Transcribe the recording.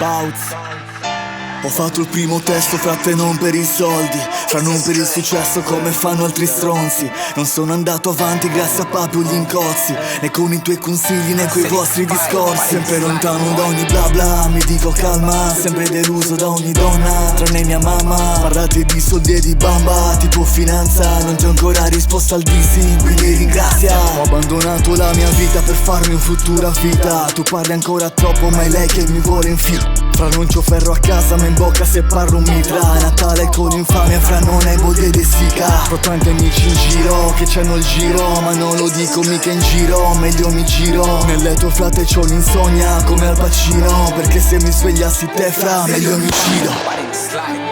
Pauz. Ho fatto il primo testo, frate, non per i soldi, fra non per il successo come fanno altri stronzi. Non sono andato avanti grazie a papi o gli incozzi, né con i tuoi consigli né coi vostri discorsi. Sempre lontano da ogni bla bla, mi dico calma, sempre deluso da ogni donna, tranne mia mamma. Parlate di soldi e di bamba, tipo finanza, non ti ho ancora risposto al dissing, quindi ringrazia. Ho abbandonato la mia vita per farmi un futuro a vita. Tu parli ancora troppo ma è lei che mi vuole in filo. Fra non c'ho ferro a casa ma in bocca se parlo un mitra. Natale con infamia, fra non hai voglia di sica. Ho tanti amici in giro che c'hanno il giro, ma non lo dico mica in giro, meglio mi giro. Nel letto frate c'ho l'insonnia come Al Pacino, perché se mi svegliassi te fra meglio mi uccido.